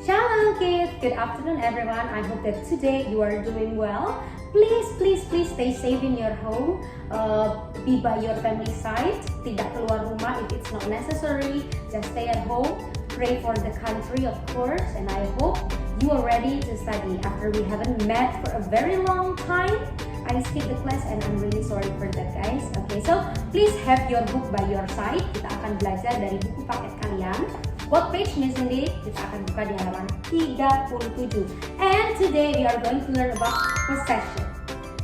Shalom kids, good afternoon everyone. I hope that today you are doing well. Please stay safe in your home. Be by your family side. Tidak keluar rumah if it's not necessary. Just stay at home. Pray for the country, of course. And I hope you are ready to study. After we haven't met for a very long time, I skipped the class and I'm really sorry for that, guys. Okay, so please have your book by your side. Kita akan belajar dari buku paket kalian. What page, Miss Cindy? Kita akan buka di halaman 37. And today we are going to learn about possession.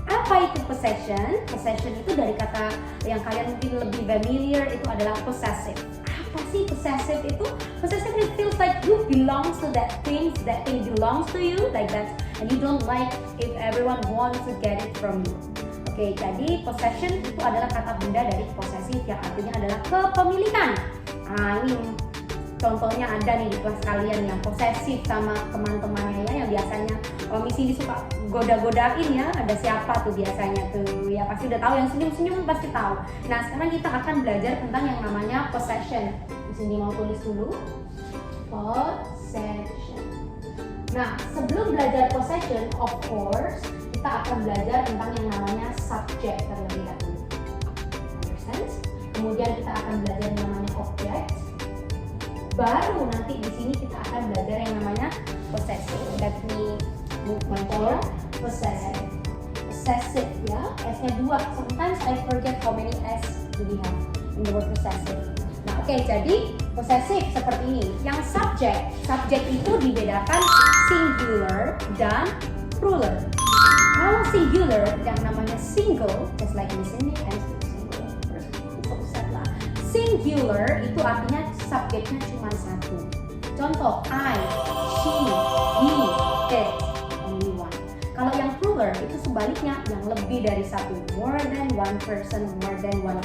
Apa itu possession? Possession itu dari kata yang kalian mungkin lebih familiar, itu adalah possessive. Apa sih possessive itu? Possessive, it feels like you belongs to that thing belongs to you, like that, and you don't like if everyone wants to get it from you. Oke, jadi possession itu adalah kata benda dari possessive yang artinya adalah kepemilikan. Nah, ini contohnya ada nih di kelas kalian yang posesif sama teman-temannya ya, yang biasanya Miss Cindy suka goda-godain ya. Ada siapa tuh biasanya tuh? Ya pasti udah tahu, yang senyum-senyum pasti tahu. Nah, sekarang kita akan belajar tentang yang namanya possession. Miss Cindy mau tulis dulu. Possession. Nah, sebelum belajar possession, of course, kita akan belajar tentang yang namanya subject terlebih dahulu. Understand? Kemudian kita akan belajar yang namanya object. Baru nanti di sini kita akan belajar yang namanya possessive. Let me move my board. Possessive. Possessive ya. S-nya 2. Sometimes I forget how many S do we have in the word possessive. Nah, oke, jadi possessive seperti ini. Yang subject itu dibedakan singular dan plural. Kalau singular yang namanya single, just like in sini, singular itu artinya subjeknya cuma satu. Contoh, I, she, he, it, only one. Kalau yang plural itu sebaliknya, yang lebih dari satu, more than one person, more than one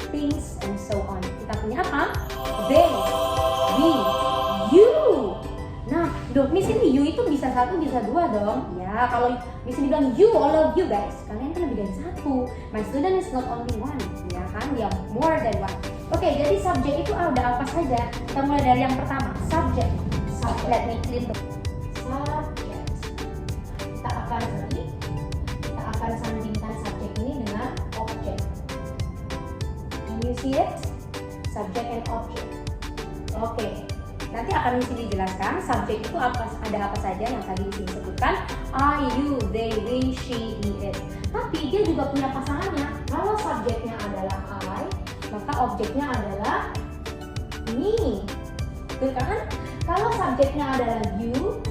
things, and so on. Kita punya apa? They, we, you. Nah, Miss ini you itu bisa satu, bisa dua dong. Ya, kalau Miss ini bilang you, all of you guys, kalian kan lebih dari satu. My student is not only one, ya kan? Dia more than one. Oke, jadi subjek itu ada apa saja? Kita mulai dari yang pertama, subject. Let me clean the subject. Kita akan sandingkan subjek ini dengan object. Can you see it? Subject and object. Oke. Nanti akan Miss Cindy jelaskan subjek itu ada apa saja yang tadi Miss Cindy sebutkan. I, you, they, we, she, he, it. Tapi dia juga punya pasangannya. Kalau subjeknya adalah I, maka objeknya adalah me. Betul kan? Kalau subjeknya adalah you,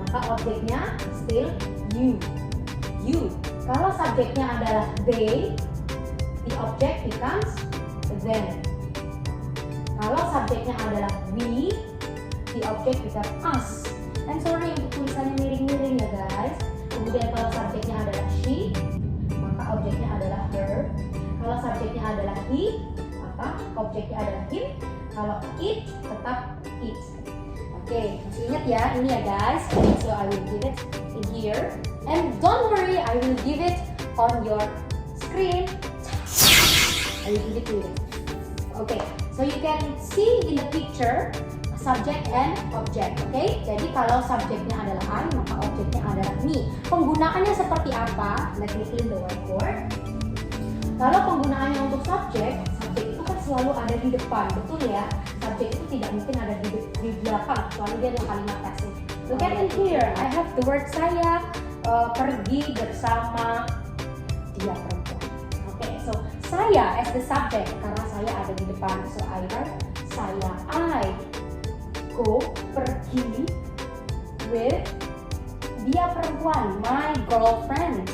maka objeknya still you. You. Kalau subjeknya adalah they, the object becomes them. Kalau subjeknya adalah we, the object becomes us. I'm sorry untuk tulisannya miring-miring ya guys. Kemudian kalau subjeknya adalah she, maka objeknya adalah her. Kalau subjeknya adalah he, maka objeknya adalah him. Kalau it, tetap it. Oke, masih ingat ya ini ya guys. So I will give it in here. And don't worry, I will give it on your screen. I will give it to you. Okay, so you can see in the picture subject and object, oke? Jadi kalau subjeknya adalah I, maka objeknya adalah me. Penggunaannya seperti apa? Let me clean the whiteboard. Kalau penggunaannya untuk subjek itu kan selalu ada di depan, betul ya? Subjek itu tidak mungkin ada di belakang, kecuali dia adalah kalimat pasif. Look at it here, I have the word saya pergi bersama dia perempuan. Oke, so saya as the subject karena saya ada di depan, so I write saya. I go, pergi with dia perempuan, my girlfriend,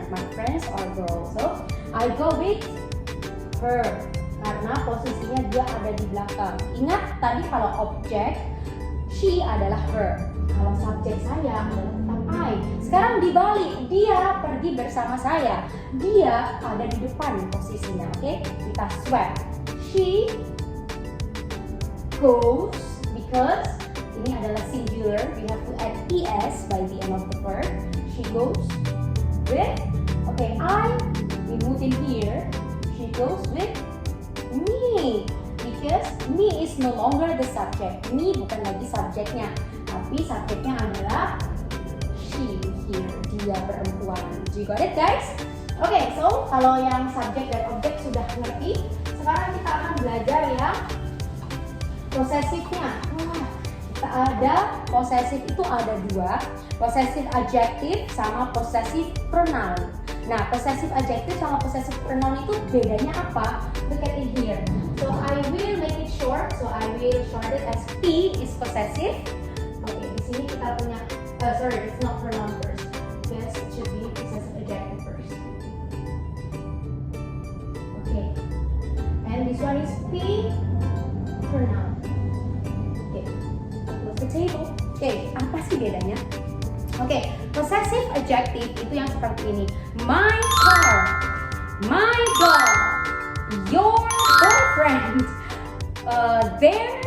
my friends are girls, so I go with her karena posisinya dia ada di belakang. Ingat tadi kalau objek she adalah her, kalau subjek saya adalah tetap I. Sekarang dibalik, dia pergi bersama saya, dia ada di depan posisinya. Oke, kita swap. She goes, because ini adalah singular, we have to add es by the end of the verb. She goes with, okay, I, we move in here. She goes with me, because me is no longer the subject. Me bukan lagi subjeknya, tapi subjeknya adalah she here, dia perempuan. Do you got it guys? Oke, so kalau yang subjek dan objek sudah ngerti, sekarang kita akan belajar yang posesifnya. Kita ada posesif itu ada dua, possessive adjective sama possessive pronoun. Nah, possessive adjective sama possessive pronoun itu bedanya apa? Look at it here. So I will make it short. So I will short it as P is possessive. Oke, di sini kita punya sorry, it's not pronoun first. Yes, it should be possessive adjective first. Okay, and this one is P pronoun. Okay, close the table. Okay, apa sih bedanya? Oke, possessive adjective itu yang seperti ini. My car, my dog, your boyfriend, their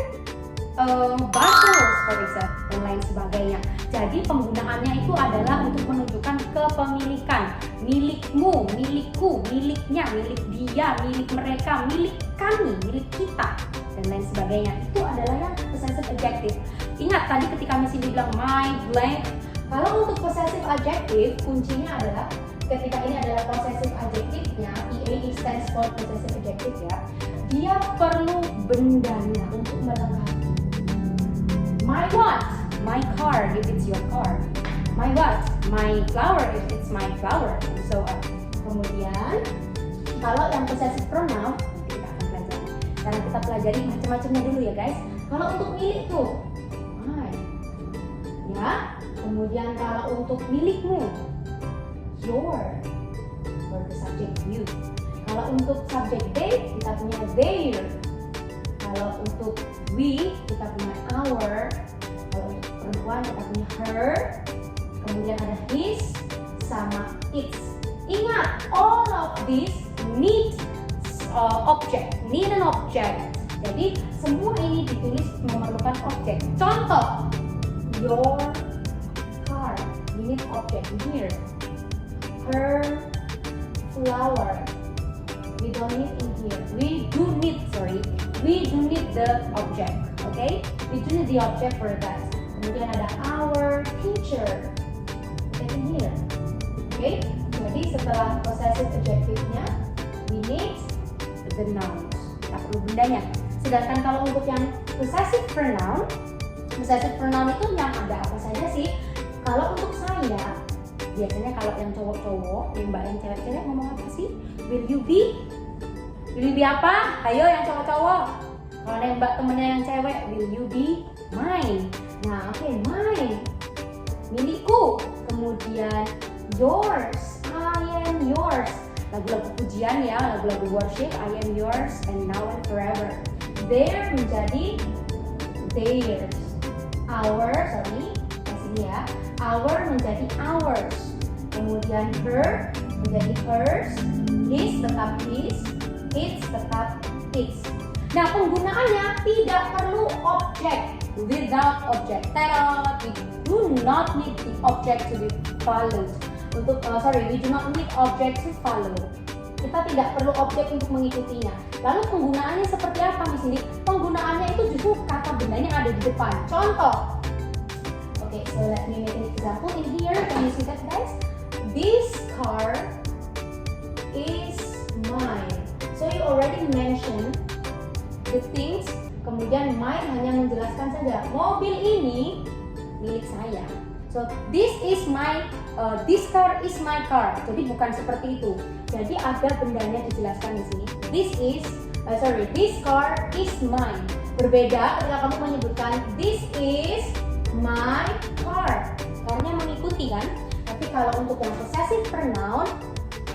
bottles, for example, dan lain sebagainya. Jadi penggunaannya itu adalah untuk menunjukkan kepemilikan, milikmu, milikku, miliknya, milik dia, milik mereka, milik kami, milik kita, dan lain sebagainya. Itu adalah yang possessive adjective. Ingat tadi ketika Miss Cindy bilang my blank. Kalau untuk possessive adjective, kuncinya adalah ketika ini adalah possessive adjective-nya, PA stands for possessive adjective ya. Dia perlu bendanya untuk melengkapi. My what? My car if it's your car. My what? My flower if it's my flower. And so on. Kemudian, kalau yang possessive pronoun, nanti kita akan pelajari. Karena kita pelajari macam-macamnya dulu ya guys. Kalau untuk milik tuh, my. Ya. Kemudian kalau untuk milikmu, your, for the subject you. Kalau untuk subject they, kita punya their. Kalau untuk we, kita punya our. Kalau untuk perempuan, kita punya her. Kemudian ada his sama its. Ingat, all of these need object, need an object. Jadi semua ini ditulis memerlukan objek. Contoh, your car, we need object here. Her flower, we don't need in here. We do need the object, okay? We do need the object for that. Kemudian ada our teacher, okay, in here, okay? Jadi setelah possessive adjective-nya, we need the nouns. Kita perlu bendanya. Sedangkan kalau untuk yang possessive pronoun itu yang ada apa saja sih? Kalau untuk saya, biasanya kalau yang cowok-cowok, mbak yang cewek-cewek ngomong apa sih? Will you be? Will you be apa? Ayo yang cowok-cowok. Kalau nembak temennya yang cewek, will you be mine? Nah, oke, mine. Milikku. Kemudian yours. I am yours. Lagu-lagu pujian ya, lagu-lagu worship. I am yours and now and forever. Their menjadi theirs. Our, sorry, sini ya. Our menjadi ours. Kemudian her menjadi hers. His tetap his. Its tetap its. Nah, penggunaannya tidak perlu objek. Without object. We do not need the object to be followed. We do not need object to follow. Kita tidak perlu objek untuk mengikutinya. Lalu penggunaannya seperti apa Miss Cindy? Penggunaannya itu justru kata bendanya ada di depan. Contoh. Okay, so let me make an example in here. Can you see that guys? This car is mine. So you already mentioned the things. Kemudian mine hanya menjelaskan saja. Mobil ini milik saya. So this is my, this car is my car. Jadi bukan seperti itu. Jadi ada bendanya dijelaskan di sini. This car is mine. Berbeda ketika kamu menyebutkan this is my car. Karena mengikuti kan. Tapi kalau untuk yang possessive pronoun,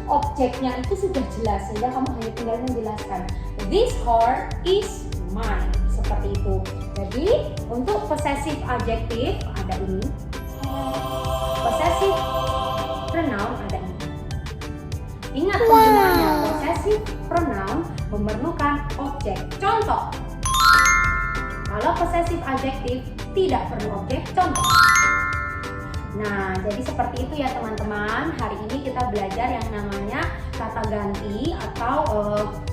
objeknya itu sudah jelas sehingga kamu hanya tinggal menjelaskan. This car is mine. Seperti itu. Jadi untuk possessive adjective ada ini. Possessive pronoun ada ini. Ingat penggunaannya, possessive pronoun memerlukan objek. Contoh, kalau possessive adjective tidak perlu objek, contoh. Nah, jadi seperti itu ya teman-teman. Hari ini kita belajar yang namanya kata ganti atau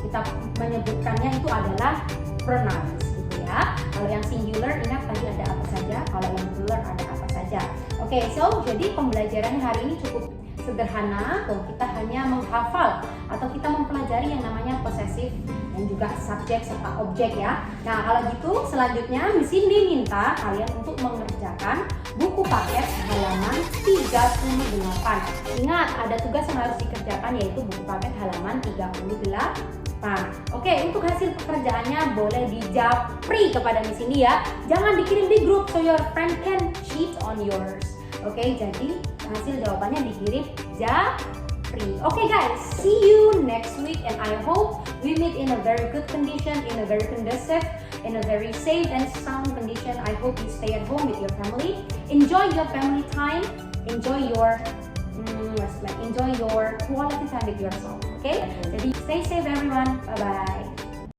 kita menyebutkannya itu adalah pronouns gitu ya. Kalau yang singular ingat tadi ada apa saja, kalau yang plural ada apa saja. Oke, so jadi pembelajarannya hari ini cukup sederhana, tuh kita hanya menghafal atau kita mempelajari yang namanya possessive dan juga subjek serta objek ya. Nah kalau gitu selanjutnya Miss Cindy minta kalian untuk mengerjakan buku paket halaman 38. Ingat ada tugas yang harus dikerjakan yaitu buku paket halaman 38. Oke, untuk hasil pekerjaannya boleh dijapri kepada Miss Cindy ya. Jangan dikirim di grup so your friend can cheat on yours. Oke, jadi hasil jawabannya dikirim japri. Oke guys, see you next week and I hope we meet in a very good condition, in a very conducive, in a very safe and sound condition. I hope you stay at home with your family. Enjoy your family time. Enjoy your quality time with yourself. Okay? Jadi stay safe everyone. Bye bye.